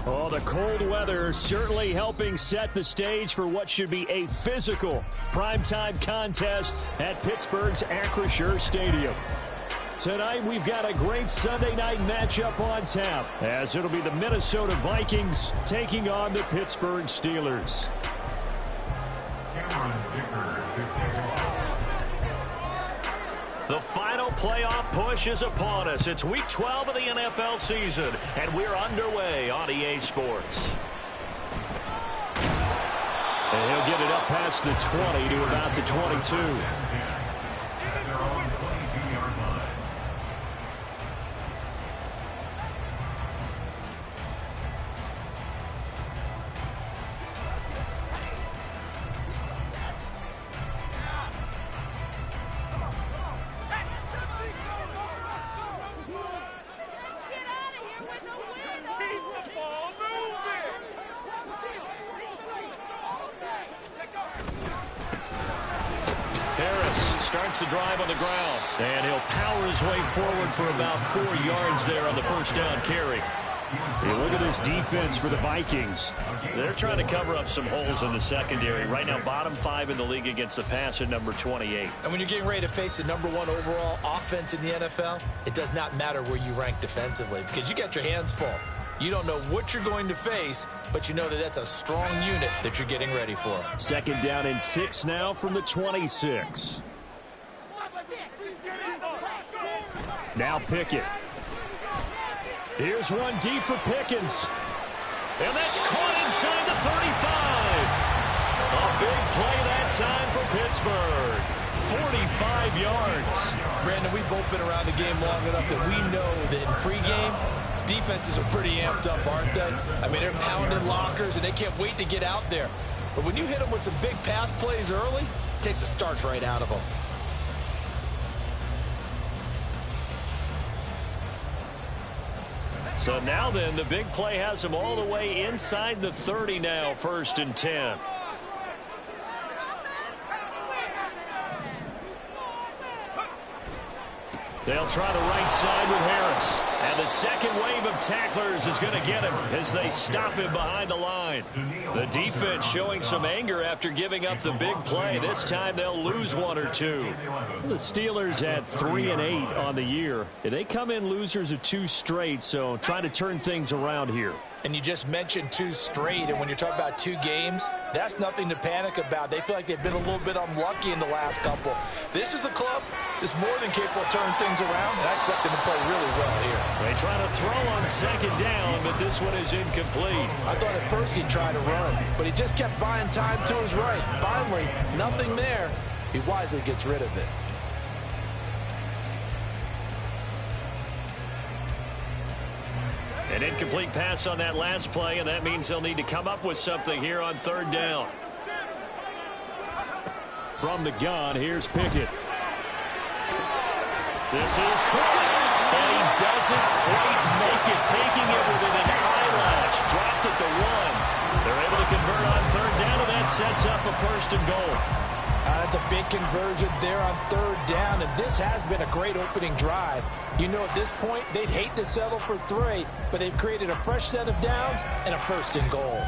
Oh, the cold weather certainly helping set the stage for what should be a physical primetime contest at Pittsburgh's Acrisure Stadium. Tonight, we've got a great Sunday night matchup on tap, as it'll be the Minnesota Vikings taking on the Pittsburgh Steelers. The final playoff push is upon us. It's Week 12 of the NFL season, and we're underway on EA Sports. And he'll get it up past the 20 to about the 22. Starts the drive on the ground, and he'll power his way forward for about 4 yards there on the first down carry. Hey, look at this defense for the Vikings. They're trying to cover up some holes in the secondary. Right now, bottom 5 in the league against the pass at number 28. And when you're getting ready to face the number 1 overall offense in the NFL, it does not matter where you rank defensively because you got your hands full. You don't know what you're going to face, but you know that that's a strong unit that you're getting ready for. Second down and 6 now from the 26. Now Pickett. Here's one deep for Pickens. And that's caught inside the 35. A big play that time for Pittsburgh. 45 yards. Brandon, we've both been around the game long enough that we know that in pregame, defenses are pretty amped up, aren't they? I mean, they're pounding lockers, and they can't wait to get out there. But when you hit them with some big pass plays early, it takes the starch right out of them. So now then, the big play has them all the way inside the 30 now, 1st and 10. They'll try the right side with Harris. And the second wave of tacklers is going to get him as they stop him behind the line. The defense showing some anger after giving up the big play. This time they'll lose 1 or 2. The Steelers had 3 and 8 on the year. They come in losers of 2 straight, so trying to turn things around here. And you just mentioned 2 straight, and when you're talking about 2 games, that's nothing to panic about. They feel like they've been a little bit unlucky in the last couple. This is a club that's more than capable of turning things around, and I expect them to play really well here. They try to throw on second down, but this one is incomplete. I thought at first he'd try to run, but he just kept buying time to his right. Finally, nothing there. He wisely gets rid of it. An incomplete pass on that last play, and that means they'll need to come up with something here on 3rd down. From the gun, here's Pickett. This is caught, and he doesn't quite make it, taking it within an eyelash. Dropped at the 1. They're able to convert on 3rd down, and that sets up a 1st and goal. That's a big conversion there on 3rd down, and this has been a great opening drive. You know, at this point, they'd hate to settle for 3, but they've created a fresh set of downs and a 1st and goal.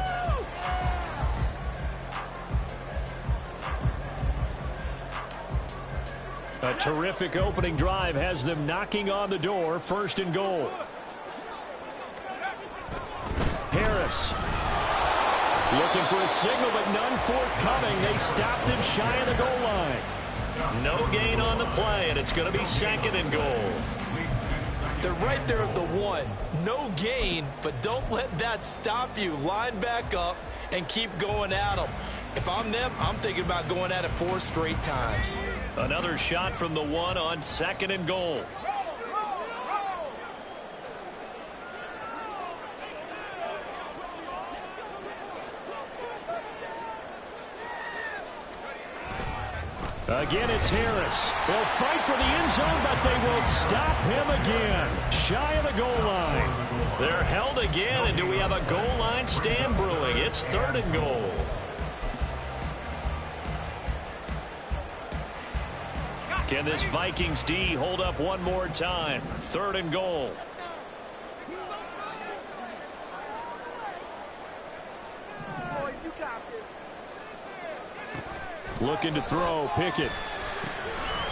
A terrific opening drive has them knocking on the door, 1st and goal. Harris. Looking for a signal, but none forthcoming. They stopped him shy of the goal line. No gain on the play, and it's going to be 2nd and goal. They're right there at the 1. No gain, but don't let that stop you. Line back up and keep going at them. If I'm them, I'm thinking about going at it 4 straight times. Another shot from the 1 on 2nd and goal. Again, it's Harris. They'll fight for the end zone, but they will stop him again. Shy of the goal line. They're held again, and do we have a goal line stand brewing? It's 3rd and goal. Can this Vikings D hold up one more time? 3rd and goal. Looking to throw, Pickett.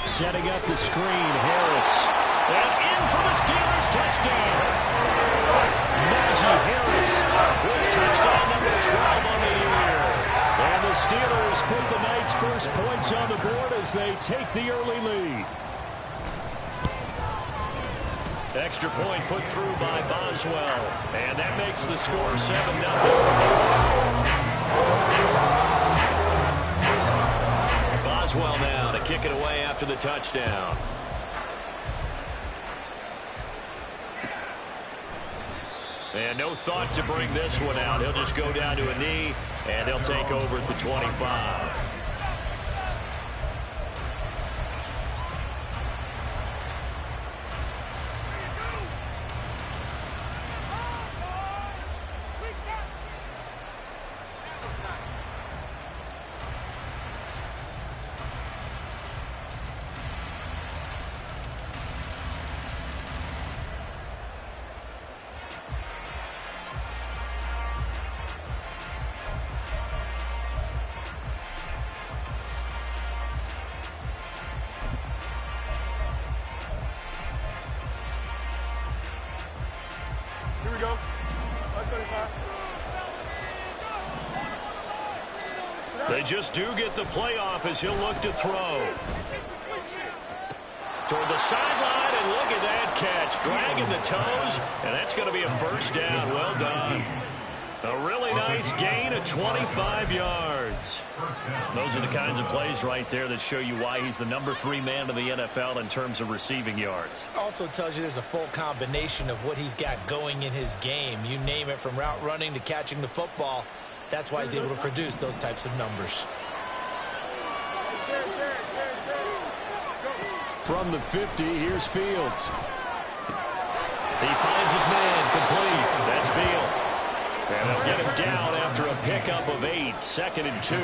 Setting up the screen, Harris. And in for the Steelers touchdown. Najee Harris with touchdown number 12 on the year. And the Steelers put the night's first points on the board as they take the early lead. Extra point put through by Boswell. And that makes the score 7-0. Boswell now to kick it away after the touchdown. And no thought to bring this one out. He'll just go down to a knee, and he'll take over at the 25. Here we go. They just do get the playoff as he'll look to throw. Toward the sideline, and look at that catch. Dragging the toes, and that's going to be a first down. Well done. A really nice gain of 25 yards. Those are the kinds of plays right there that show you why he's the number 3 man in the NFL in terms of receiving yards. Also tells you there's a full combination of what he's got going in his game. You name it, from route running to catching the football. That's why he's able to produce those types of numbers. From the 50, here's Fields. He finds his man, complete. That's Beal. And they'll get him down after a pickup of 8, 2nd and 2.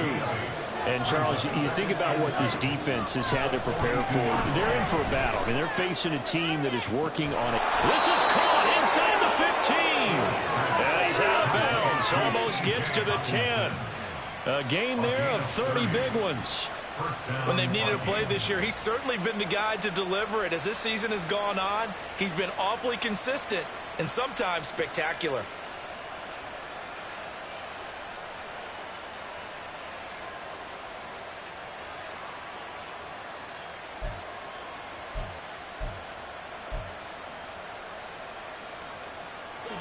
And, Charles, you think about what this defense has had to prepare for. They're in for a battle. I mean, they're facing a team that is working on it. This is caught inside the 15. And he's out of bounds. Almost gets to the 10. A gain there of 30 big ones. When they've needed a play this year, he's certainly been the guy to deliver it. As this season has gone on, he's been awfully consistent and sometimes spectacular.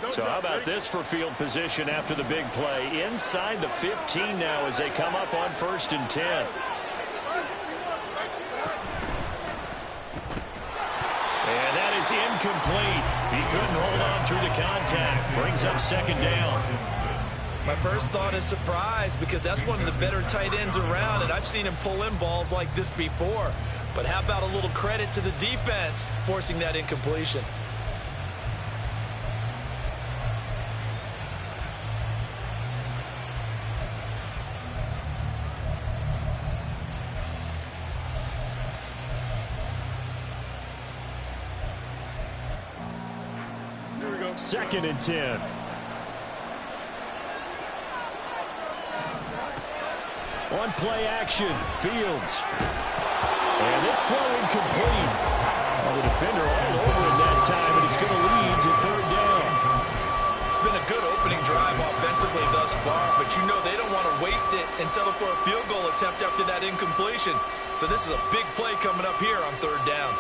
So how about this for field position after the big play? Inside the 15 now as they come up on 1st and 10. And that is incomplete. He couldn't hold on through the contact. Brings up 2nd down. My first thought is surprise, because that's one of the better tight ends around, and I've seen him pull in balls like this before. But how about a little credit to the defense forcing that incompletion? Here we go. 2nd and 10. On play action, Fields. And this throw incomplete. Well, the defender all over it that time, and it's going to lead to 3rd down. It's been a good opening drive offensively thus far, but you know they don't want to waste it and settle for a field goal attempt after that incompletion. So this is a big play coming up here on 3rd down.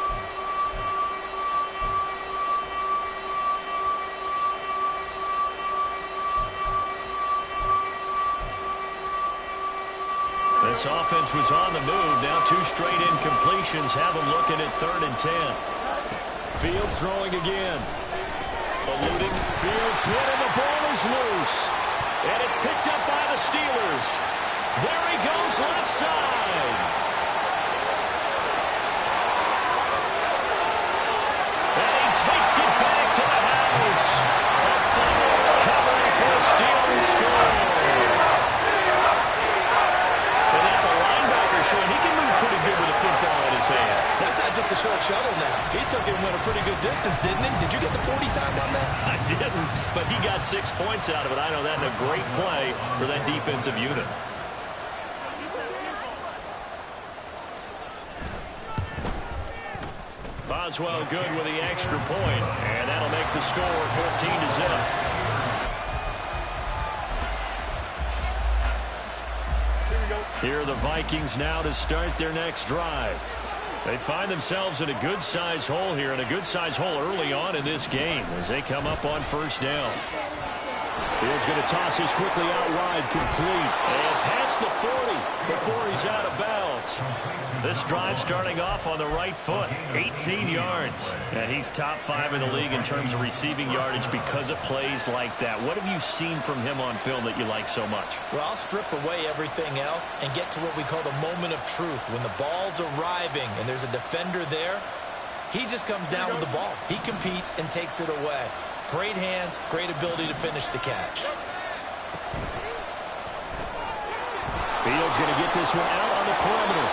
This offense was on the move. Now 2 straight incompletions have them looking at 3rd and 10. Fields throwing again. Eluding. Fields hit, and the ball is loose. And it's picked up by the Steelers. There he goes left side. And he takes it back to the house. A final recovery for a Steelers score. And that's a linebacker showing he can move pretty good with a football in his hand. shuttle now. He took it and went a pretty good distance, didn't he? Did you get the 40 time on that? I didn't, but he got 6 points out of it. I know that in a great play for that defensive unit. Boswell good with the extra point, and that'll make the score 14-0. Here are the Vikings now to start their next drive. They find themselves in a good-sized hole here, and a good-sized hole early on in this game as they come up on first down. Fields going to toss this quickly out wide, complete, and past the 40 before he's out of bounds. This drive starting off on the right foot, 18 yards. And he's top 5 in the league in terms of receiving yardage because of plays like that. What have you seen from him on film that you like so much? Well, I'll strip away everything else and get to what we call the moment of truth. When the ball's arriving and there's a defender there, he just comes down with the ball. He competes and takes it away. Great hands, great ability to finish the catch. Fields going to get this one out on the perimeter.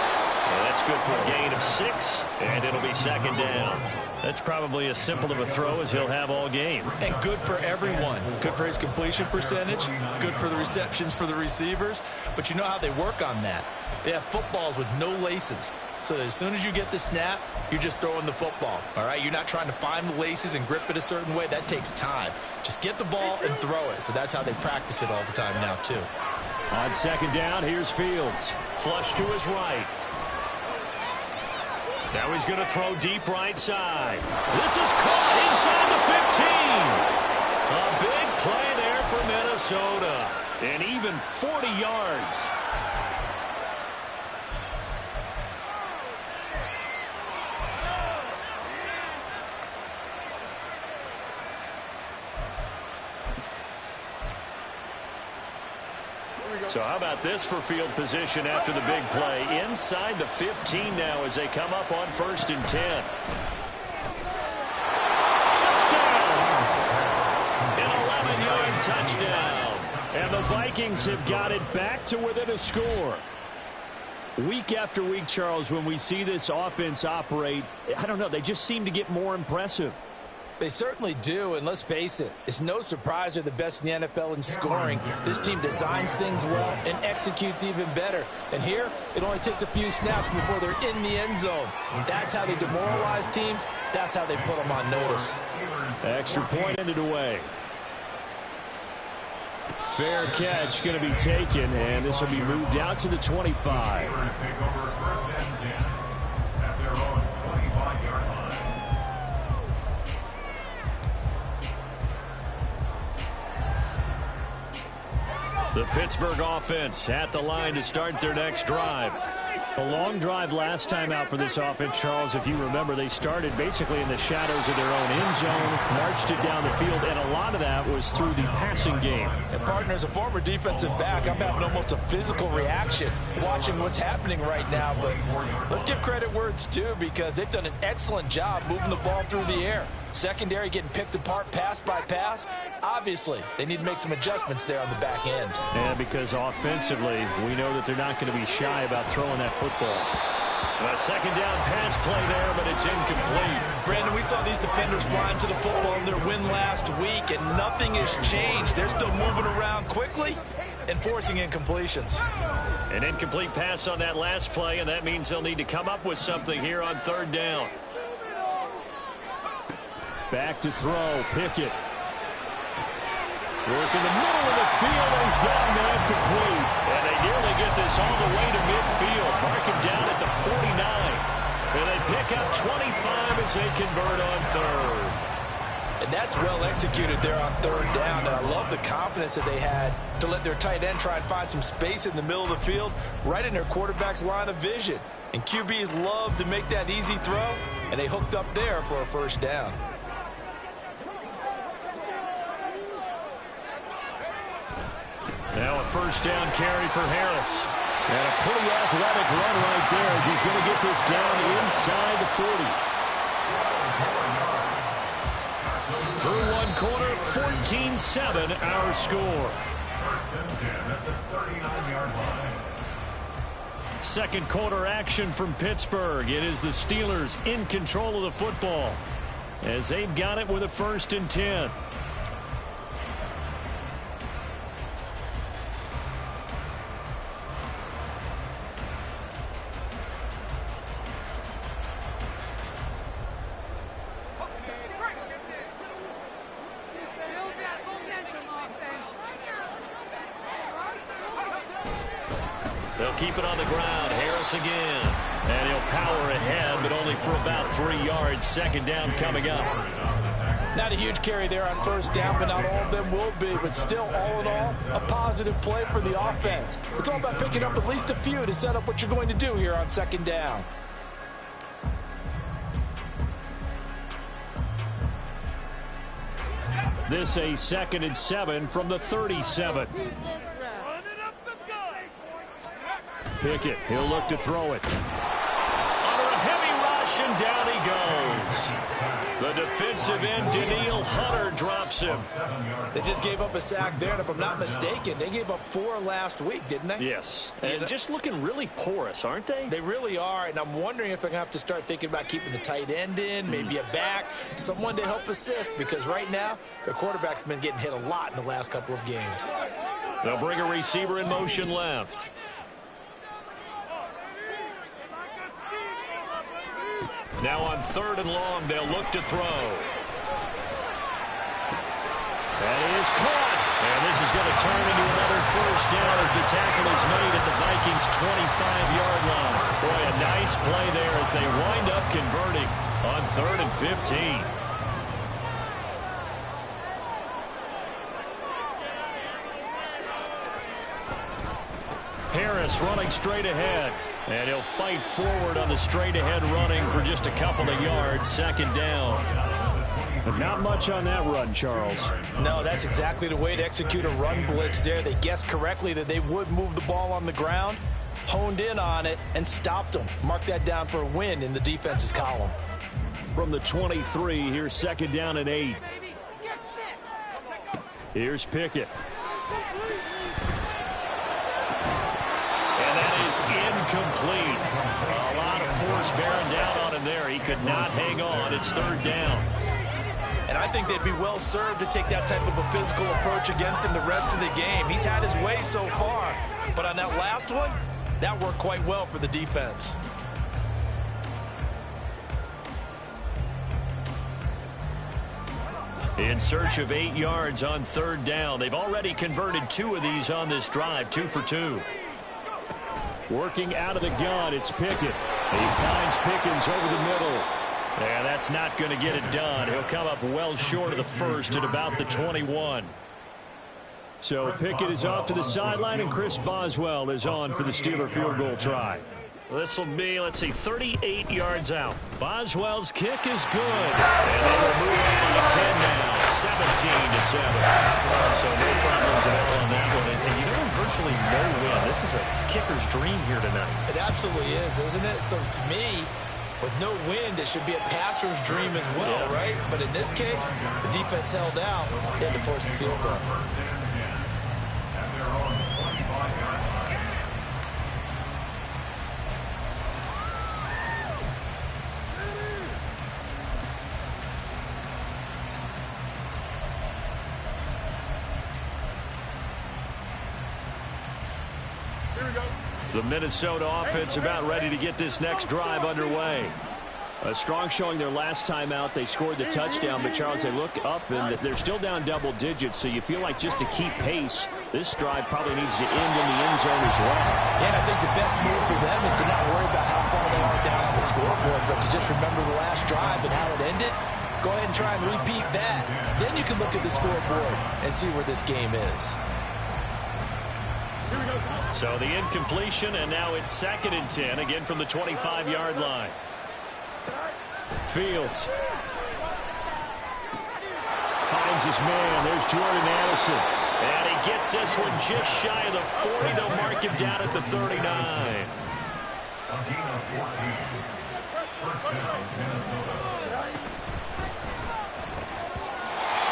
And that's good for a gain of 6, and it'll be second down. That's probably as simple of a throw as he'll have all game. And good for everyone. Good for his completion percentage, good for the receptions for the receivers. But you know how they work on that. They have footballs with no laces. So as soon as you get the snap, you're just throwing the football. All right, you're not trying to find the laces and grip it a certain way. That takes time. Just get the ball and throw it. So that's how they practice it all the time now, too. On second down, here's Fields. Flush to his right. Now he's going to throw deep right side. This is caught inside the 15. A big play there for Minnesota. And even 40 yards. So how about this for field position after the big play? Inside the 15 now as they come up on 1st and 10. Touchdown! An 11-yard touchdown. And the Vikings have got it back to within a score. Week after week, Charles, when we see this offense operate, I don't know, they just seem to get more impressive. They certainly do, and let's face it, it's no surprise they're the best in the NFL in scoring. This team designs things well and executes even better. And here, it only takes a few snaps before they're in the end zone. That's how they demoralize teams. That's how they put them on notice. Extra point ended away. Fair catch going to be taken, and this will be moved out to the 25. The Pittsburgh offense at the line to start their next drive. A long drive last time out for this offense, Charles. If you remember, they started basically in the shadows of their own end zone, marched it down the field, and a lot of that was through the passing game. And partner, as a former defensive back, I'm having almost a physical reaction watching what's happening right now. But let's give credit where it's due, because they've done an excellent job moving the ball through the air. Secondary getting picked apart pass by pass. Obviously, they need to make some adjustments there on the back end. And because offensively, we know that they're not going to be shy about throwing that football. A second down pass play there, but it's incomplete. Brandon, we saw these defenders flying to the football in their win last week, and nothing has changed. They're still moving around quickly and forcing incompletions. An incomplete pass on that last play, and that means they'll need to come up with something here on 3rd down. Back to throw, Pickett. Work in the middle of the field, and he's got him incomplete. And they nearly get this all the way to midfield. Mark him down at the 49. And they pick up 25 as they convert on 3rd. And that's well executed there on 3rd down. And I love the confidence that they had to let their tight end try and find some space in the middle of the field, right in their quarterback's line of vision. And QBs love to make that easy throw, and they hooked up there for a 1st down. Now a 1st down carry for Harris. And a pretty athletic run right there as he's going to get this down inside the 40. Through one quarter, 14-7 our score. Second quarter action from Pittsburgh. It is the Steelers in control of the football as they've got it with a 1st and 10. They'll keep it on the ground. Harris again. And he'll power ahead, but only for about 3 yards. Second down coming up. Not a huge carry there on 1st down, but not all of them will be. But still, all in all, a positive play for the offense. It's all about picking up at least a few to set up what you're going to do here on 2nd down. This a 2nd and 7 from the 37. Pickett, he'll look to throw it. Under a heavy rush, and down he goes. The defensive end, Daniil Hunter, drops him. They just gave up a sack there, and if I'm not mistaken, they gave up 4 last week, didn't they? Yes, and just looking really porous, aren't they? They really are, and I'm wondering if they're going to have to start thinking about keeping the tight end in, maybe a back, someone to help assist, because right now, their quarterback's been getting hit a lot in the last couple of games. They'll bring a receiver in motion left. Now on 3rd and long, they'll look to throw. That is caught. And this is going to turn into another 1st down as the tackle is made at the Vikings' 25-yard line. Boy, a nice play there as they wind up converting on 3rd and 15. Harris running straight ahead. And he'll fight forward on the straight-ahead running for just a couple of yards. 2nd down. But not much on that run, Charles. No, that's exactly the way to execute a run blitz there. They guessed correctly that they would move the ball on the ground, honed in on it, and stopped them. Mark that down for a win in the defense's column. From the 23, here's 2nd down and 8. Here's Pickett. Incomplete. A lot of force bearing down on him there. He could not hang on. It's 3rd down. And I think they'd be well served to take that type of a physical approach against him the rest of the game. He's had his way so far. But on that last one, that worked quite well for the defense. In search of 8 yards on 3rd down. They've already converted 2 of these on this drive. 2 for 2. Working out of the gun, it's Pickett. He finds Pickens over the middle. And that's not going to get it done. He'll come up well short of the 1st at about the 21. So Pickett is off to the sideline, and Chris Boswell is on for the Steeler field goal try. This will be, let's see, 38 yards out. Boswell's kick is good. And they will move on to 10 now, 17-7. So no problems at all on that one. And you know, virtually no win. This is a kicker's dream here tonight. It absolutely is, isn't it? So to me, with no wind, it should be a passer's dream as well, right? But in this case, the defense held out. They had to force the field goal. The Minnesota offense about ready to get this next drive underway. A strong showing their last time out. They scored the touchdown, but Charles, they look up and they're still down double digits, so you feel like just to keep pace, this drive probably needs to end in the end zone as well. Yeah, and I think the best move for them is to not worry about how far they are down on the scoreboard, but to just remember the last drive and how it ended. Go ahead and try and repeat that. Then you can look at the scoreboard and see where this game is. So the incompletion, and now it's 2nd and 10, again from the 25-yard line. Fields finds his man. There's Jordan Addison. And he gets this one just shy of the 40. They'll mark him down at the 39.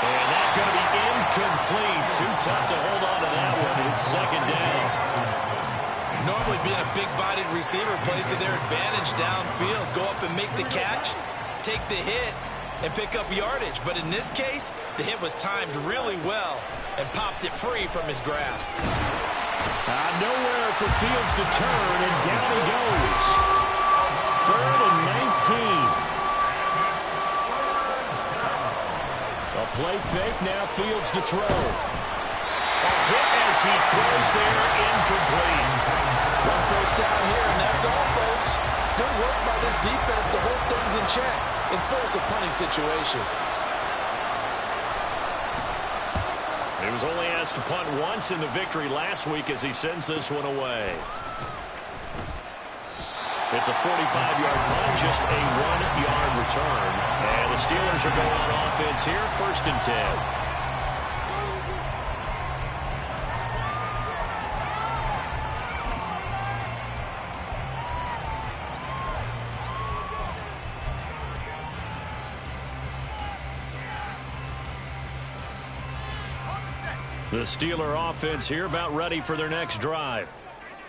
And that's going to be incomplete. Too tough to hold on to that one. It's 2nd down. Normally being a big-bodied receiver plays to their advantage downfield. Go up and make the catch, take the hit, and pick up yardage. But in this case, the hit was timed really well and popped it free from his grasp. Nowhere for Fields to turn, and down he goes. 3rd and 19. A play fake, now Fields to throw. A hit as he throws there, incomplete. One first down here, and that's all, folks. Good work by this defense to hold things in check and force a punting situation. He was only asked to punt once in the victory last week as he sends this one away. It's a 45-yard punt, just a 1-yard return. And the Steelers are going on offense here, 1st and 10. The Steeler offense here about ready for their next drive.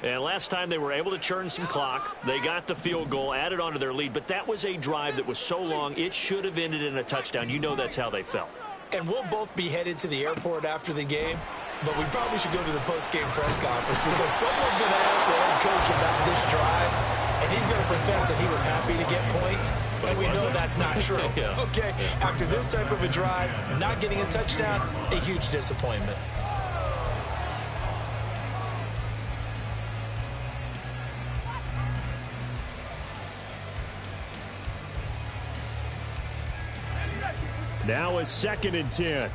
And last time they were able to churn some clock. They got the field goal, added on to their lead. But that was a drive that was so long, it should have ended in a touchdown. You know that's how they felt. And we'll both be headed to the airport after the game. But we probably should go to the post-game press conference because someone's going to ask the head coach about this drive. And he's going to profess that he was happy to get points. And we know that's not true. Yeah. Okay, after this type of a drive, not getting a touchdown, a huge disappointment. Now a 2nd and 10.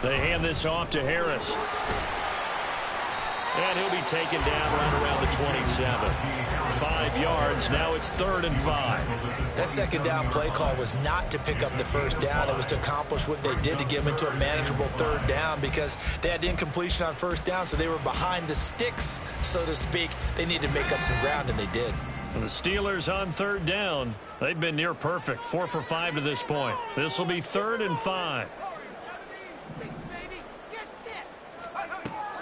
They hand this off to Harris. And he'll be taken down right around the 27. 5 yards. Now it's 3rd and 5. That second down play call was not to pick up the first down. It was to accomplish what they did to get them into a manageable 3rd down because they had incompletion on 1st down, so they were behind the sticks, so to speak. They needed to make up some ground, and they did. And the Steelers on 3rd down. They've been near perfect. 4 for 5 to this point. This will be 3rd and 5.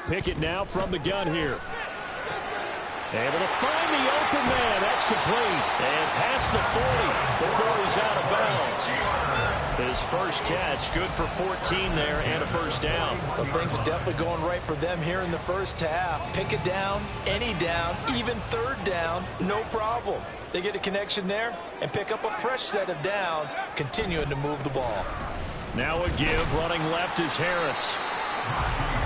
Pickett now from the gun here. Able to find the open man. That's complete. And past the 40 before he's out of bounds. His first catch, good for 14 there and a 1st down. Well, things are definitely going right for them here in the first half. Pick it down, any down, even 3rd down, no problem. They get a connection there and pick up a fresh set of downs, continuing to move the ball. Now a give. Running left is Harris.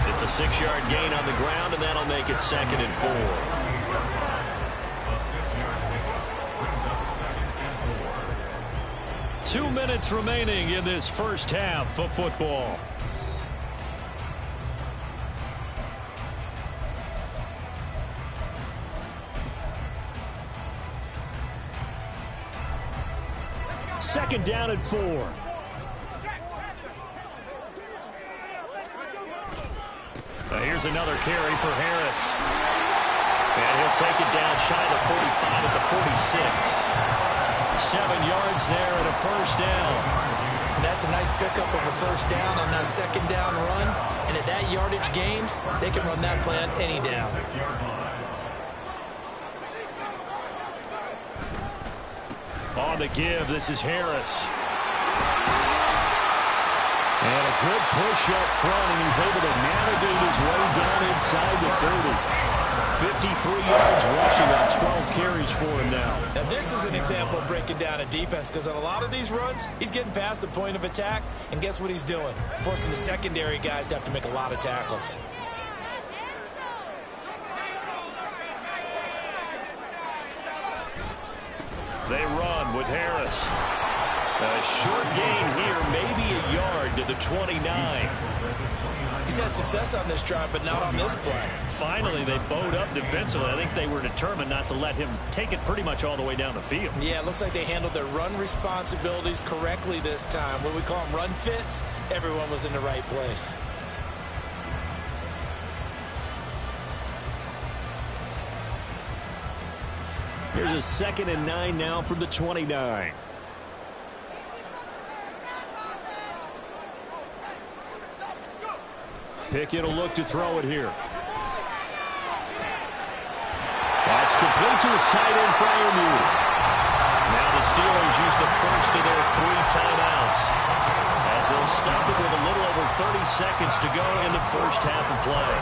It's a 6-yard gain on the ground, and that'll make it 2nd and 4. 2 minutes remaining in this first half of football. Second down and 4. Here's another carry for Harris. And he'll take it down shy of the 45 at the 46. 7 yards there and a 1st down. And that's a nice pickup of a 1st down on that 2nd down run. And at that yardage gained, they can run that play on any down. On the give, this is Harris. And a good push up front, and he's able to navigate his way down inside the 30. 53 yards rushing on 12 carries for him now. Now, this is an example of breaking down a defense because on a lot of these runs, he's getting past the point of attack, and guess what he's doing? Forcing the secondary guys to have to make a lot of tackles. They run with Harris. A short gain here, maybe a yard to the 29. He's had success on this drive, but not on this play. Finally, they bowed up defensively. I think they were determined not to let him take it pretty much all the way down the field. Yeah, it looks like they handled their run responsibilities correctly this time. What we call them run fits, everyone was in the right place. Here's a 2nd and 9 now from the 29. Pickett will look to throw it here. That's complete to his tight end Freiermuth. Now the Steelers use the first of their 3 timeouts as they'll stop it with a little over 30 seconds to go in the first half of play.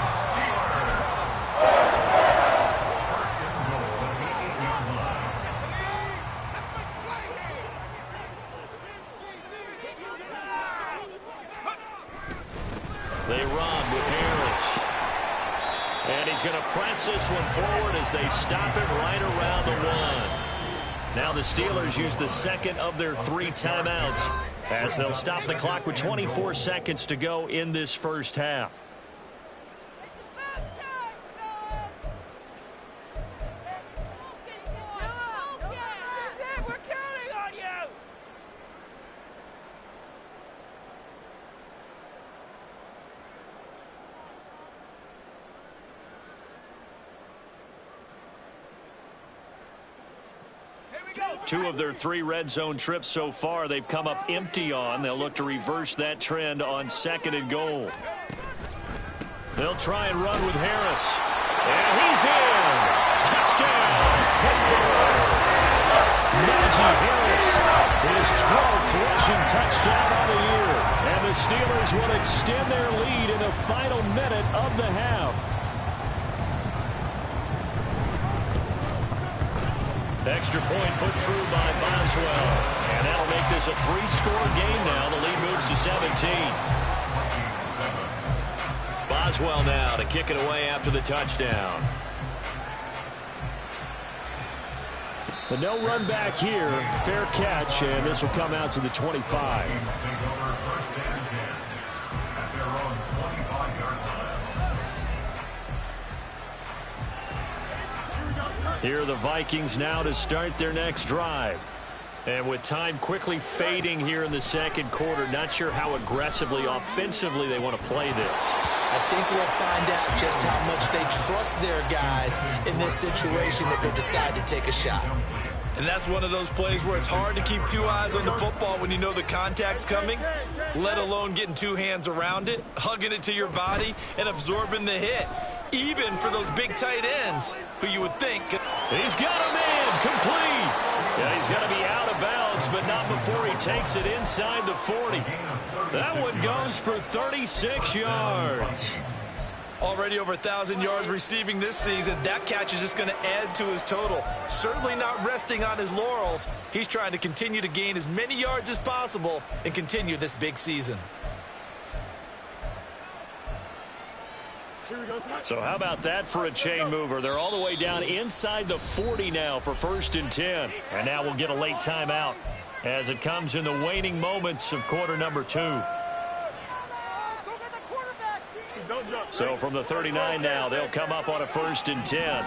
They run with Harris. And he's going to press this one forward as they stop it right around the 1. Now the Steelers use the 2nd of their 3 timeouts as they'll stop the clock with 24 seconds to go in this first half. Two of their 3 red zone trips so far they've come up empty on. They'll look to reverse that trend on 2nd and goal. They'll try and run with Harris. And he's in. Touchdown, Pittsburgh. Najee Harris, his 12th rushing touchdown of the year. And the Steelers will extend their lead in the final minute of the half. Extra point put through by Boswell. And that'll make this a 3-score game now. The lead moves to 17. Boswell now to kick it away after the touchdown. But no run back here. Fair catch, and this will come out to the 25. Here are the Vikings now to start their next drive. And with time quickly fading here in the 2nd quarter, not sure how aggressively, offensively they want to play this. I think we'll find out just how much they trust their guys in this situation if they decide to take a shot. And that's one of those plays where it's hard to keep 2 eyes on the football when you know the contact's coming, let alone getting 2 hands around it, hugging it to your body, and absorbing the hit. Even for those big tight ends who you would think. He's got a man complete. Yeah, he's going to be out of bounds, but not before he takes it inside the 40. That one goes for 36 yards. Already over 1,000 yards receiving this season. That catch is just going to add to his total. Certainly not resting on his laurels. He's trying to continue to gain as many yards as possible and continue this big season. So how about that for a chain mover? They're all the way down inside the 40 now for 1st and 10. And now we'll get a late timeout as it comes in the waning moments of quarter number 2. So from the 39 now, they'll come up on a 1st and 10.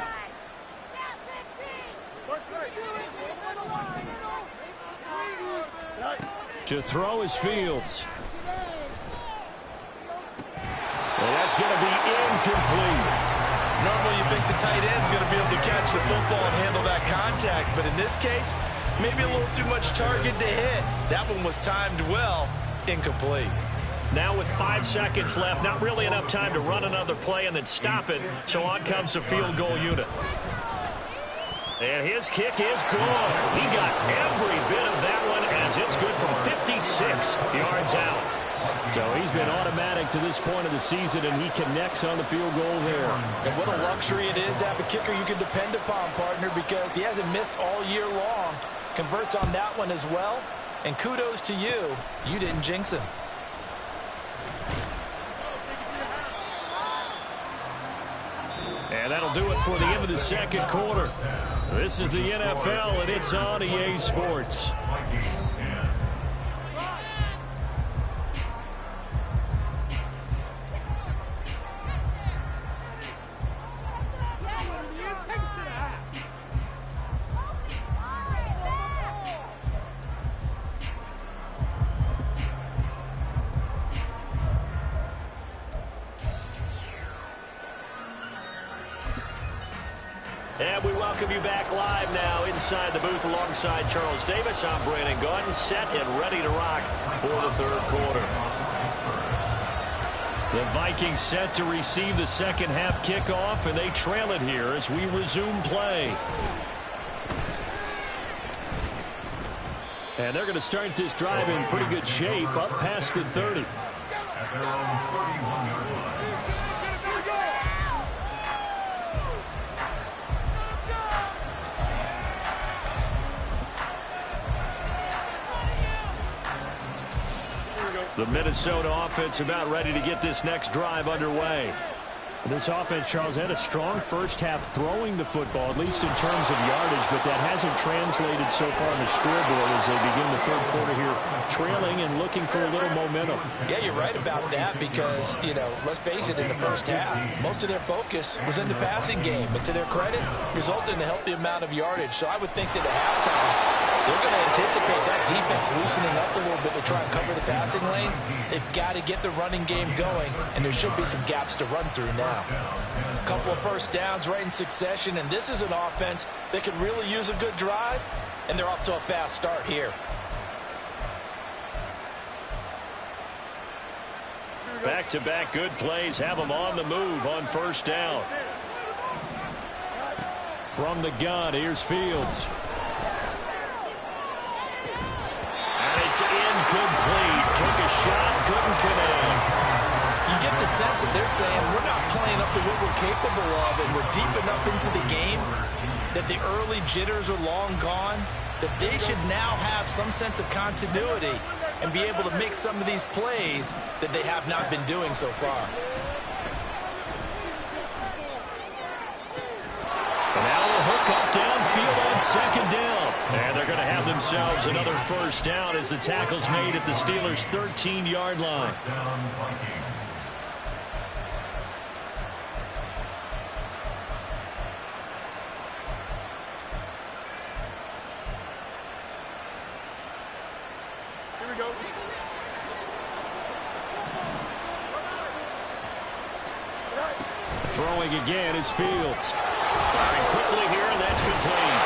To throw is Fields. And that's going to be incomplete. Normally you think the tight end's going to be able to catch the football and handle that contact, but in this case, maybe a little too much target to hit. That one was timed well, incomplete. Now with 5 seconds left, not really enough time to run another play and then stop it, so on comes the field goal unit. And his kick is good. He got every bit of that one as it's good from 56 yards out. So he's been automatic to this point of the season, and he connects on the field goal there. And what a luxury it is to have a kicker you can depend upon, partner, because he hasn't missed all year long. Converts on that one as well. And kudos to you. You didn't jinx him. And that'll do it for the end of the 2nd quarter. This is the NFL, and it's on EA Sports. And we welcome you back live now inside the booth alongside Charles Davis. I'm Brandon Gaudin, set and ready to rock for the third quarter. The Vikings set to receive the second half kickoff, and they trail it here as we resume play. And they're going to start this drive in pretty good shape, up past the 30. The Minnesota offense about ready to get this next drive underway. This offense, Charles, had a strong first half throwing the football, at least in terms of yardage, but that hasn't translated so far on the scoreboard as they begin the third quarter here, trailing and looking for a little momentum. Yeah, you're right about that because, let's face it, in the first half, most of their focus was in the passing game. But to their credit, resulted in a healthy amount of yardage. So I would think that at halftime, they're going to anticipate that defense loosening up a little bit to try and cover the passing lanes. They've got to get the running game going, and there should be some gaps to run through now. A couple of first downs right in succession, and this is an offense that could really use a good drive, and they're off to a fast start here. Back-to-back good plays have them on the move on first down. From the gun, here's Fields. And it's incomplete. Took a shot, couldn't connect. You get the sense that they're saying we're not playing up to what we're capable of, and we're deep enough into the game that the early jitters are long gone, that they should now have some sense of continuity and be able to make some of these plays that they have not been doing so far. And now the hook up downfield on second down. And they're going to have themselves another first down as the tackle's made at the Steelers' 13-yard line. Throwing again is Fields. Firing quickly here, and that's complete.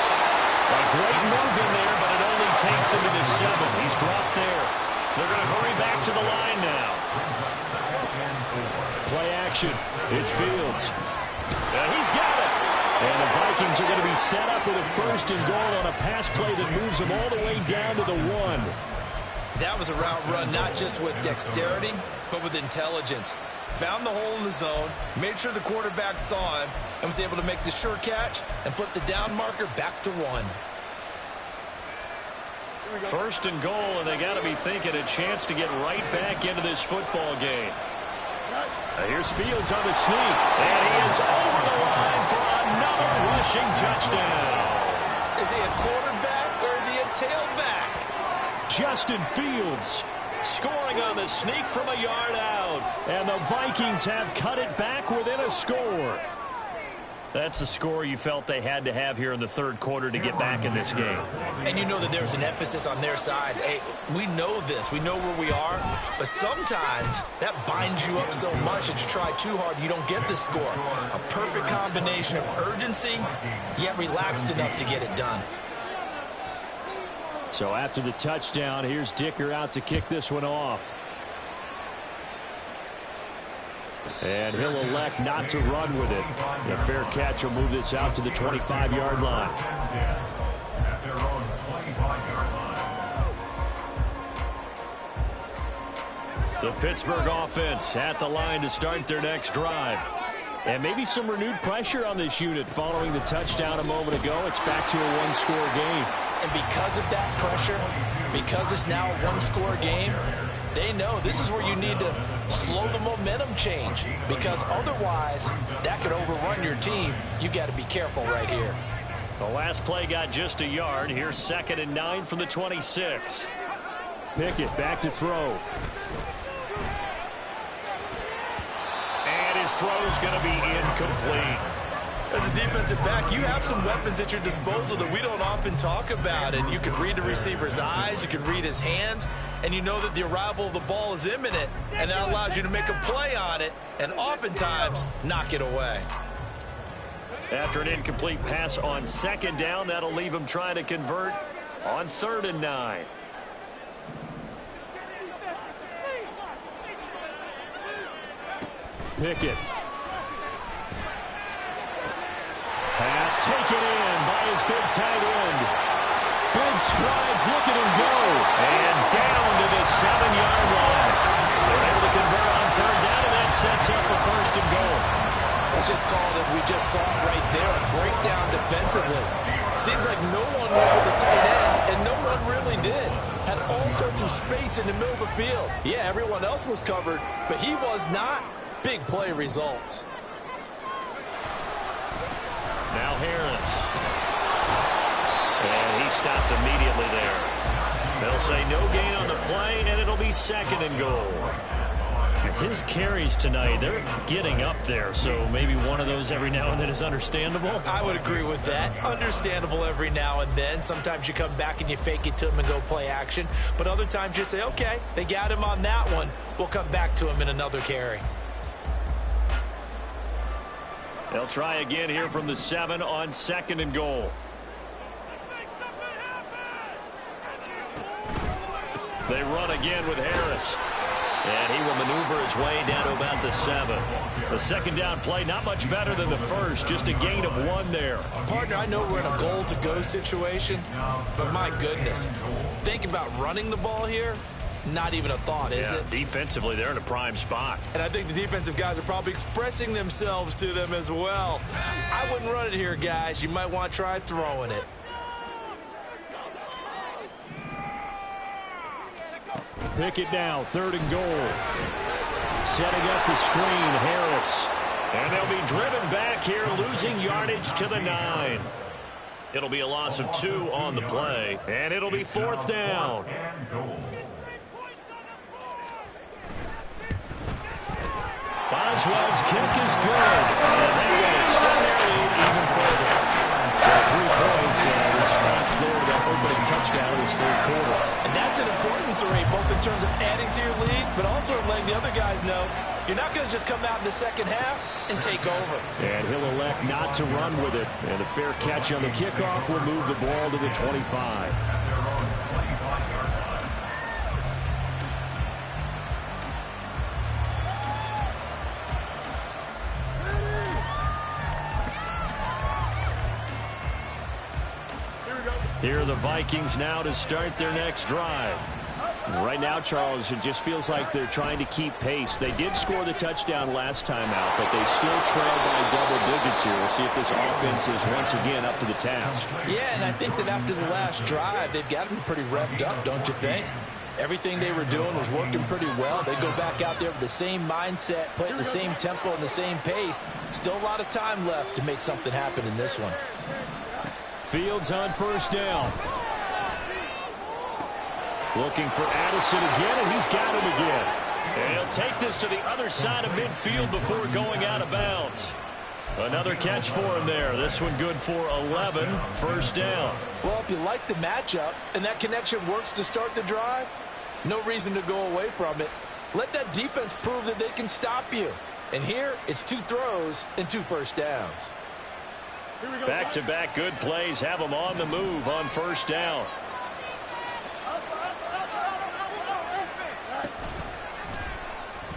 A great move in there, but it only takes him to the 7. He's dropped there. They're going to hurry back to the line now. Play action. It's Fields. He's got it. And the Vikings are going to be set up with a first and goal on a pass play that moves them all the way down to the 1. That was a route run not just with dexterity, but with intelligence. Found the hole in the zone, made sure the quarterback saw him, and was able to make the sure catch and flip the down marker back to 1. First and goal, and they got to be thinking a chance to get right back into this football game. Here's Fields on the sneak. And he is over the line for another rushing touchdown. Is he a quarterback or is he a tailback? Justin Fields scoring on the sneak from a yard out. And the Vikings have cut it back within a score. That's the score you felt they had to have here in the third quarter to get back in this game. And you know that there's an emphasis on their side. Hey, we know this. We know where we are. But sometimes that binds you up so much that you try too hard, you don't get the score. A perfect combination of urgency, yet relaxed enough to get it done. So after the touchdown, here's Dicker out to kick this one off. And he'll elect not to run with it. The fair catch will move this out to the 25-yard line. The Pittsburgh offense at the line to start their next drive. And maybe some renewed pressure on this unit following the touchdown a moment ago. It's back to a one-score game. And because of that pressure, because it's now a one-score game, they know this is where you need to slow the momentum change, because otherwise that could overrun your team. You got to be careful right here. The last play got just a yard. Here's 2nd and 9 from the 26. Pickett back to throw. And his throw's going to be incomplete. As a defensive back, you have some weapons at your disposal that we don't often talk about. And you can read the receiver's eyes, you can read his hands, and you know that the arrival of the ball is imminent. And that allows you to make a play on it and oftentimes knock it away. After an incomplete pass on second down, that'll leave him trying to convert on 3rd and 9. Pickett. Pass taken in by his big tight end. Big strides, look at him go. And down to the 7-yard line. They're able to convert on 3rd down, and that sets up a 1st and goal. It's just called, as we just saw it right there, a breakdown defensively. Seems like no one went with the tight end, and no one really did. Had all sorts of space in the middle of the field. Yeah, everyone else was covered, but he was not. Big play results. Now Harris. And he stopped immediately there. They'll say no gain on the play, and it'll be 2nd and goal. His carries tonight, they're getting up there, so maybe one of those every now and then is understandable. I would agree with that. Understandable every now and then. Sometimes you come back and you fake it to him and go play action. But other times you say, okay, they got him on that one. We'll come back to him in another carry. They'll try again here from the 7 on 2nd and goal. They run again with Harris. And he will maneuver his way down to about the 7. The 2nd down play, not much better than the first. Just a gain of 1 there. Partner, I know we're in a goal-to-go situation, but my goodness. Think about running the ball here. Not even a thought, is it? Defensively, they're in a prime spot. And I think the defensive guys are probably expressing themselves to them as well. I wouldn't run it here, guys. You might want to try throwing it. Pickett now, 3rd and goal. Setting up the screen, Harris. And they'll be driven back here, losing yardage to the 9. It'll be a loss of 2 on the play, and it'll be 4th down. Boswell's kick is good, and they will extend their lead even further. So 3 points and a response there to that opening touchdown in this 3rd quarter. And that's an important 3, both in terms of adding to your lead, but also letting the other guys know you're not going to just come out in the second half and take over. And he'll elect not to run with it. And a fair catch on the kickoff will move the ball to the 25. Here are the Vikings now to start their next drive. Right now, Charles, it just feels like they're trying to keep pace. They did score the touchdown last time out, but they still trail by double digits here. We'll see if this offense is once again up to the task. Yeah, and I think that after the last drive, they've got to be pretty revved up, don't you think? Everything they were doing was working pretty well. They go back out there with the same mindset, play at the same tempo and the same pace. Still a lot of time left to make something happen in this one. Fields on 1st down. Looking for Addison again, and he's got him again. And he'll take this to the other side of midfield before going out of bounds. Another catch for him there. This one good for 11, 1st down. Well, if you like the matchup and that connection works to start the drive, no reason to go away from it. Let that defense prove that they can stop you. And here, it's 2 throws and 2 first downs. Back-to-back good plays have them on the move on 1st down.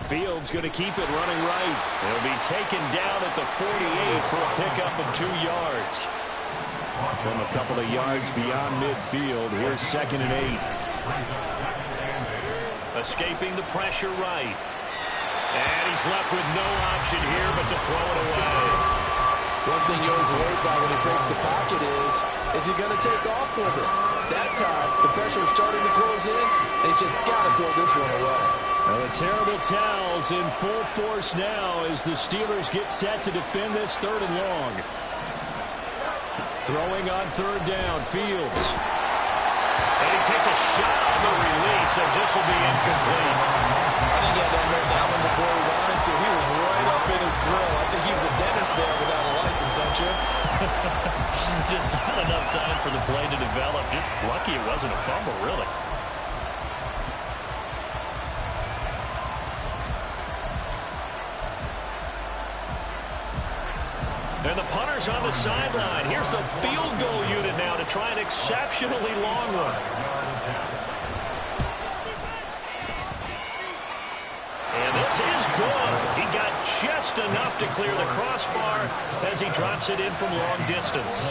Fields going to keep it running right. He'll be taken down at the 48 for a pickup of 2 yards. From a couple of yards beyond midfield, here's 2nd and 8. Escaping the pressure right. And he's left with no option here but to throw it away. One thing you always worry about when he breaks the pocket is he going to take off with it? That time, the pressure is starting to close in, and he's just got to throw this one away. Well, the terrible towels in full force now as the Steelers get set to defend this 3rd and long. Throwing on 3rd down, Fields. And he takes a shot on the release as this will be incomplete. I think he had to know that one before he wanted to. He was right up in his grill. I think he was a dentist there without a license, don't you? Just not enough time for the play to develop. Just lucky it wasn't a fumble, really. And the punter's on the sideline. Here's the field goal unit now to try an exceptionally long one. And this is good. He got just enough to clear the crossbar as he drops it in from long distance.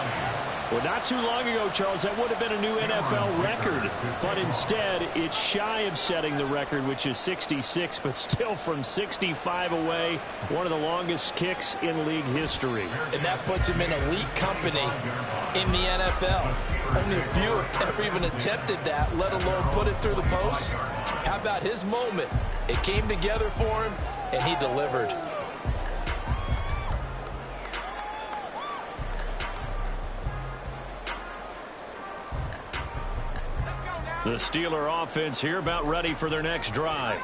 Well, not too long ago, Charles, that would have been a new NFL record. But instead, it's shy of setting the record, which is 66, but still from 65 away, one of the longest kicks in league history. And that puts him in elite company in the NFL. Only a few have ever even attempted that, let alone put it through the post. How about his moment? It came together for him, and he delivered. The Steeler offense here about ready for their next drive.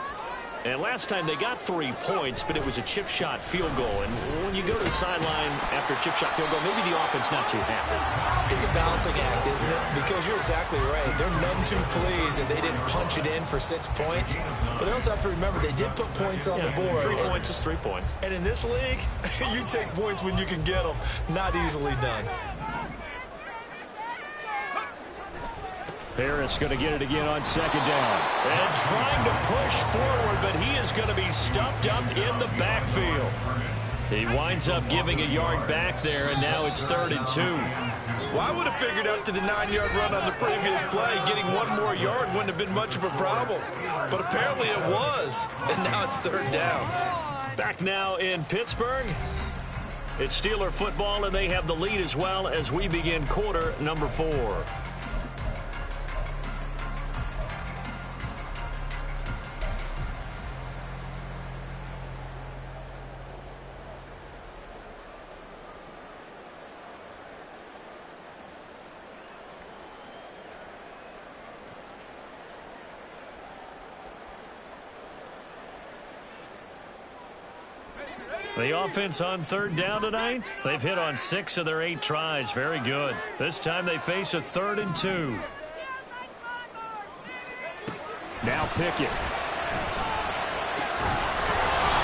And last time they got 3 points, but it was a chip shot field goal. And when you go to the sideline after a chip shot field goal, maybe the offense not too happy. It's a balancing act, isn't it? Because you're exactly right. They're none too pleased that they didn't punch it in for 6 points. But they also have to remember they did put points on the board. 3 points is 3 points. And in this league, you take points when you can get them. Not easily done. Harris going to get it again on second down. And trying to push forward, but he is going to be stuffed up in the backfield. He winds up giving a yard back there, and now it's 3rd and 2. Well, I would have figured after the 9-yard run on the previous play, getting 1 more yard wouldn't have been much of a problem. But apparently it was, and now it's 3rd down. Back now in Pittsburgh. It's Steeler football, and they have the lead as well as we begin quarter number 4. The offense on 3rd down tonight. They've hit on 6 of their 8 tries. Very good. This time they face a 3rd and 2. Now Pickett.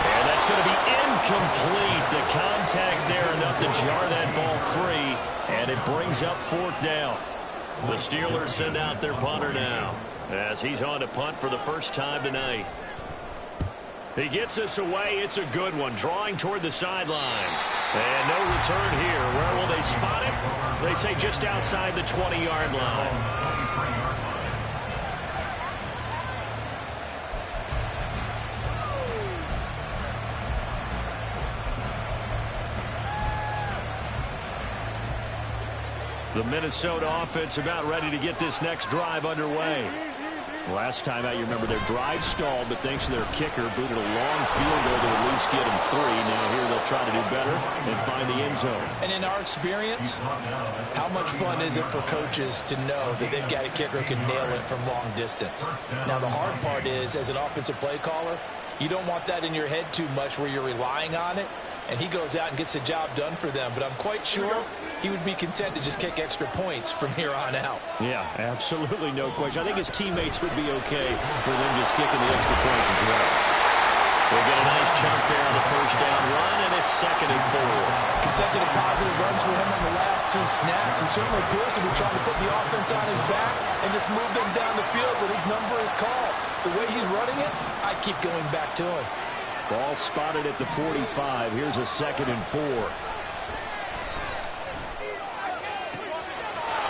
And that's going to be incomplete. The contact there enough to jar that ball free. And it brings up 4th down. The Steelers send out their punter now as he's on to punt for the first time tonight. He gets us away. It's a good one. Drawing toward the sidelines. And no return here. Where will they spot him? They say just outside the 20-yard line. The Minnesota offense about ready to get this next drive underway. Last time out, you remember their drive stalled, but thanks to their kicker, booted a long field goal to at least get them 3. Now here they'll try to do better and find the end zone. And in our experience, how much fun is it for coaches to know that they've got a kicker who can nail it from long distance? Now, the hard part is, as an offensive play caller, you don't want that in your head too much where you're relying on it. And he goes out and gets the job done for them. But I'm quite sure he would be content to just kick extra points from here on out. Yeah, absolutely no question. I think his teammates would be okay with him just kicking the extra points as well. They get a nice chunk there on the first down run, and it's 2nd and 4. Consecutive positive runs for him on the last 2 snaps. He certainly appears to be trying to put the offense on his back and just move them down the field, but his number is called. The way he's running it, I keep going back to him. Ball spotted at the 45. Here's a 2nd and 4.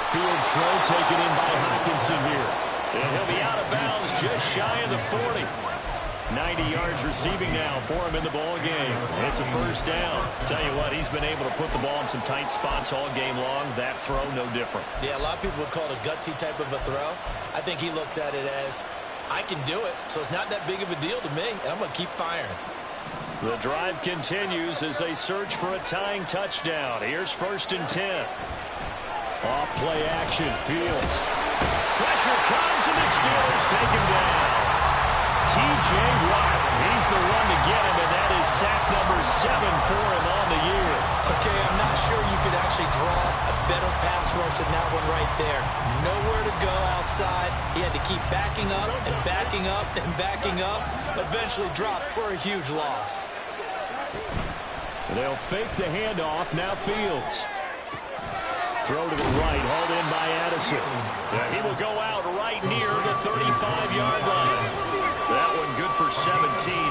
Fields throw taken in by Hockenson here. And he'll be out of bounds just shy of the 40. 90 yards receiving now for him in the ball game. It's a first down. Tell you what, he's been able to put the ball in some tight spots all game long. That throw, no different. Yeah, a lot of people would call it a gutsy type of a throw. I think he looks at it as, I can do it, so it's not that big of a deal to me, and I'm going to keep firing. The drive continues as they search for a tying touchdown. Here's 1st and 10. Off play action. Fields. Pressure comes, and the Steelers take him down. T.J. Watt, he's the one to get him, and that is sack number 7 for him on the year. Okay, I'm not sure you could actually draw a better pass rush than that one right there. Nowhere to go outside. He had to keep backing up and backing up and backing up. Eventually dropped for a huge loss. They'll fake the handoff. Now Fields. Throw to the right, hauled in by Addison. Yeah, he will go out right near the 35-yard line. That one good for 17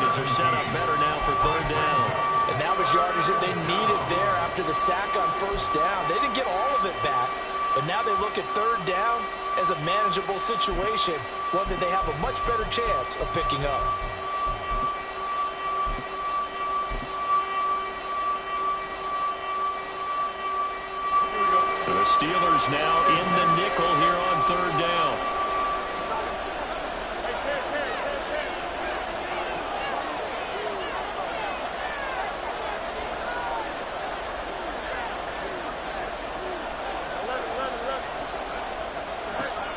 as they're set up better now for third down. And that was yardage that they needed there after the sack on first down. They didn't get all of it back, but now they look at third down as a manageable situation, one that they have a much better chance of picking up. The Steelers now in the nickel here on third down.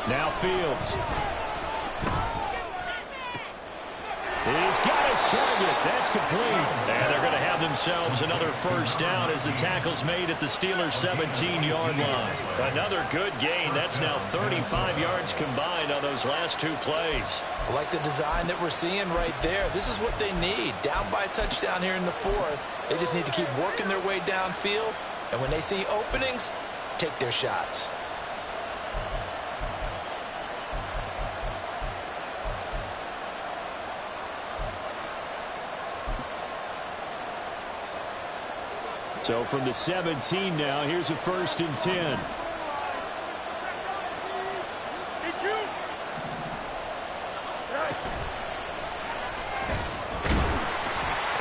Now Fields. He's got his target. That's complete. And they're going to have themselves another first down as the tackle's made at the Steelers' 17-yard line. Another good gain. That's now 35 yards combined on those last two plays. I like the design that we're seeing right there. This is what they need. Down by a touchdown here in the fourth. They just need to keep working their way downfield. And when they see openings, take their shots. So from the 17 now, here's a 1st and 10.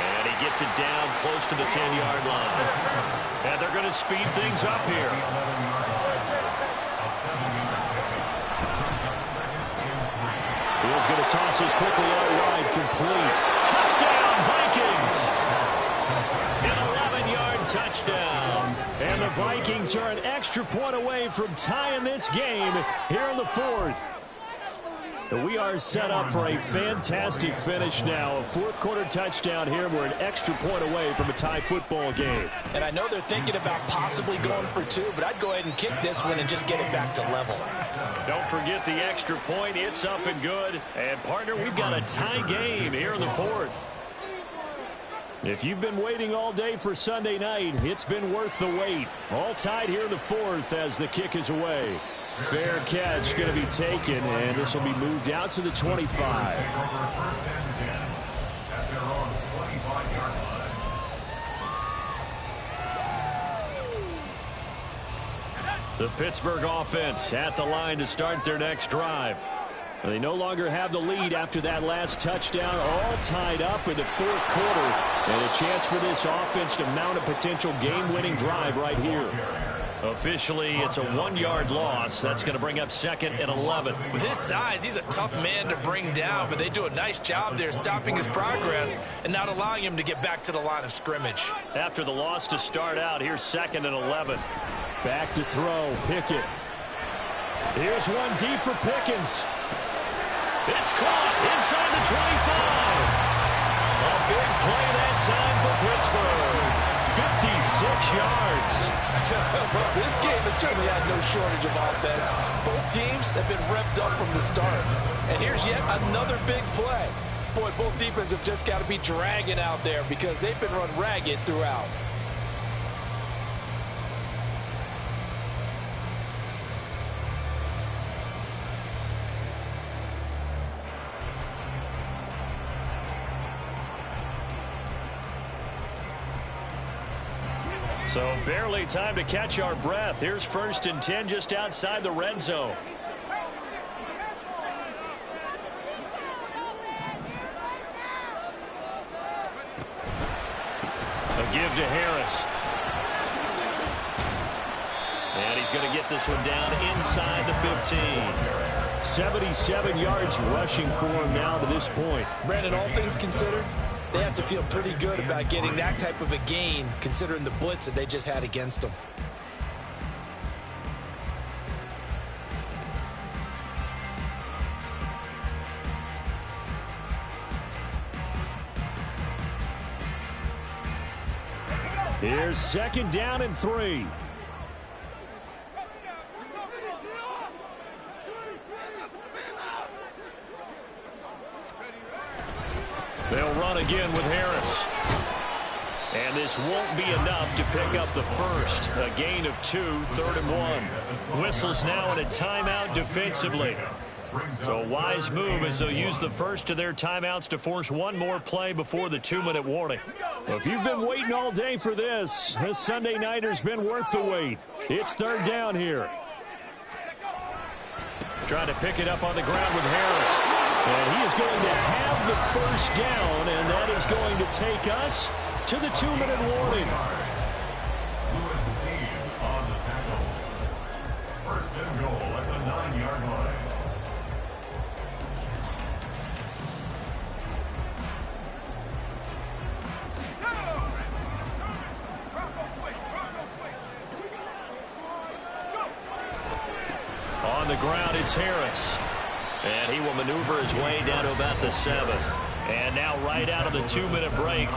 And he gets it down close to the 10-yard line. And they're going to speed things up here. Fields going to toss this quickly out wide, complete. Touchdown, Vikings! An 11-yard touchdown. And the Vikings are an extra point away from tying this game here in the fourth. We are set up for a fantastic finish now. A fourth-quarter touchdown here. We're an extra point away from a tie football game. And I know they're thinking about possibly going for two, but I'd go ahead and kick this one and just get it back to level. Don't forget the extra point. It's up and good. And, partner, we've got a tie game here in the fourth. If you've been waiting all day for Sunday night, it's been worth the wait. All tied here in the fourth as the kick is away. Fair catch going to be taken, and this will be moved out to the 25. The Pittsburgh offense at the line to start their next drive. They no longer have the lead after that last touchdown, all tied up in the fourth quarter, and a chance for this offense to mount a potential game-winning drive right here. Officially, it's a 1-yard loss. That's going to bring up 2nd and 11. With his size, he's a tough man to bring down, but they do a nice job there stopping his progress and not allowing him to get back to the line of scrimmage. After the loss to start out, here's 2nd and 11. Back to throw, Pickett. Here's one deep for Pickens. It's caught inside the 25. A big play that time for Pittsburgh. 56 yards. Well, this game has certainly had no shortage of offense. Both teams have been revved up from the start. And here's yet another big play. Boy, both defenses have just got to be dragging out there because they've been run ragged throughout. So barely time to catch our breath. Here's 1st and 10 just outside the red zone. A give to Harris. And he's going to get this one down inside the 15. 77 yards rushing for him now to this point. Brandon, all things considered, they have to feel pretty good about getting that type of a gain, considering the blitz that they just had against them. Here's 2nd down and 3. They'll run again with Harris. And this won't be enough to pick up the first. A gain of 2, 3rd and 1. Whistles now in a timeout defensively. So a wise move as they'll use the first of their timeouts to force one more play before the 2-minute warning. Well, if you've been waiting all day for this Sunday nighter's been worth the wait. It's 3rd down here. Trying to pick it up on the ground with Harris. And he is going to have the first down, and that is going to take us to the 2-minute warning. First and goal at the 9-yard line. On the ground, it's Harris. And he will maneuver his way down to about the 7. And now right out of the 2-minute break,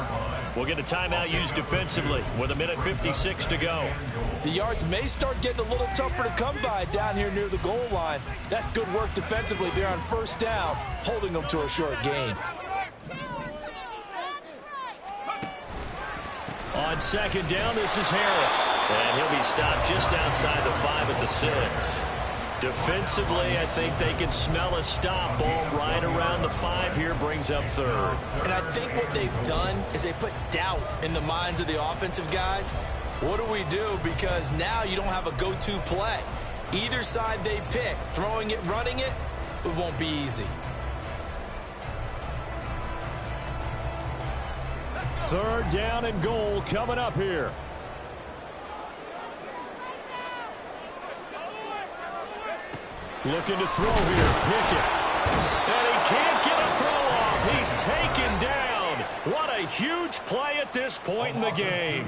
we'll get a timeout used defensively with 1:56 to go. The yards may start getting a little tougher to come by down here near the goal line. That's good work defensively there on 1st down, holding them to a short gain. On 2nd down, this is Harris. And he'll be stopped just outside the 5 at the 6. Defensively, I think they can smell a stop. Ball right around the 5 here, brings up 3rd. And I think what they've done is they put doubt in the minds of the offensive guys. What do we do? Because now you don't have a go-to play. Either side they pick, throwing it, running it, it won't be easy. 3rd down and goal coming up here. Looking to throw here. Pickett. And he can't get a throw off. He's taken down. What a huge play at this point in the game.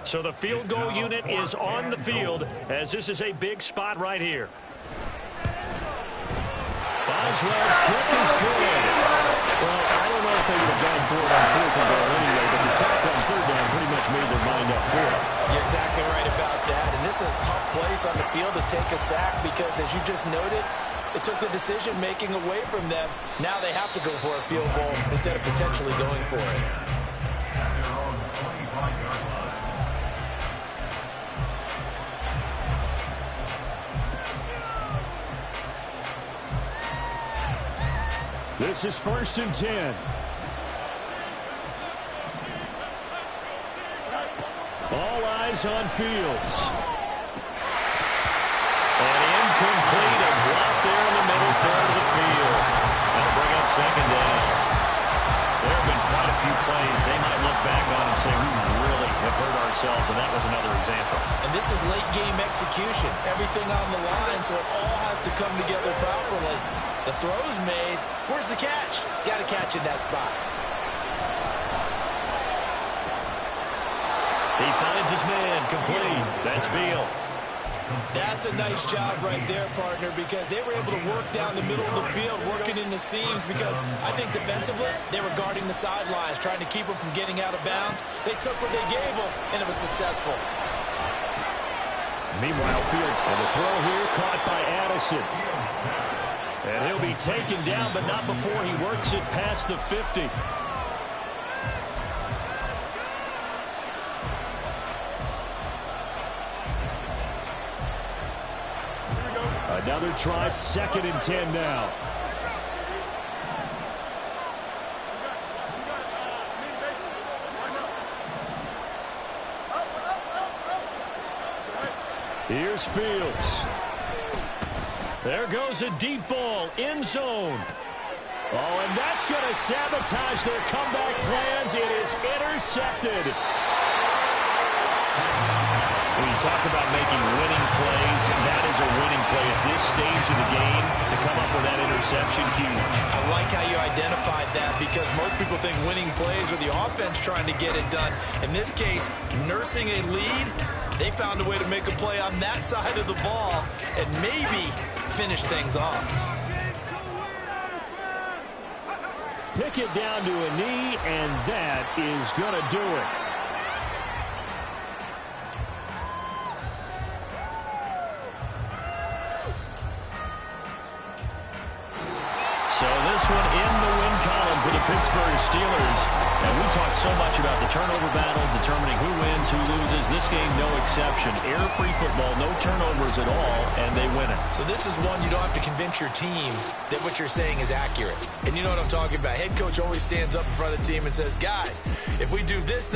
So the field goal unit is on the field as this is a big spot right here. Boswell's kick is good. Well, I don't know if they would have gone for it on 4th and goal anyway, but the sack on 3rd down pretty much made their mind up for it. You're exactly right about that. And this is a tough place on the field to take a sack because, as you just noted, it took the decision-making away from them. Now they have to go for a field goal instead of potentially going for it. This is 1st and 10. All eyes on Fields. And incomplete, a drop there in the middle third of the field. That'll bring up 2nd down. There have been quite a few plays they might look back on and say, we really have hurt ourselves, and that was another example. And this is late-game execution. Everything on the line, so it all has to come together properly. The throw's made. Where's the catch? Got to catch in that spot. He finds his man, complete. That's Beal. That's a nice job right there, partner, because they were able to work down the middle of the field, working in the seams, because I think defensively, they were guarding the sidelines, trying to keep them from getting out of bounds. They took what they gave them, and it was successful. Meanwhile, Fields on the throw here, caught by Addison. And he'll be taken down, but not before he works it past the 50. Another try, 2nd and 10 now. Here's Fields. There goes a deep ball, end zone. Oh, and that's going to sabotage their comeback plans. It is intercepted. When you talk about making winning plays, that is a winning play at this stage of the game. To come up with that interception, huge. I like how you identified that because most people think winning plays are the offense trying to get it done. In this case, nursing a lead, they found a way to make a play on that side of the ball and maybe finish things off. Pick it down to a knee, and that is going to do it. So this one in the win column for the Pittsburgh Pittsburgh Steelers. And we talk so much about the turnover battle, determining who wins, who loses. This game, no exception. Error-free football, no turnovers at all, and they win it. So this is one you don't have to convince your team that what you're saying is accurate. And you know what I'm talking about. Head coach always stands up in front of the team and says, guys, if we do this,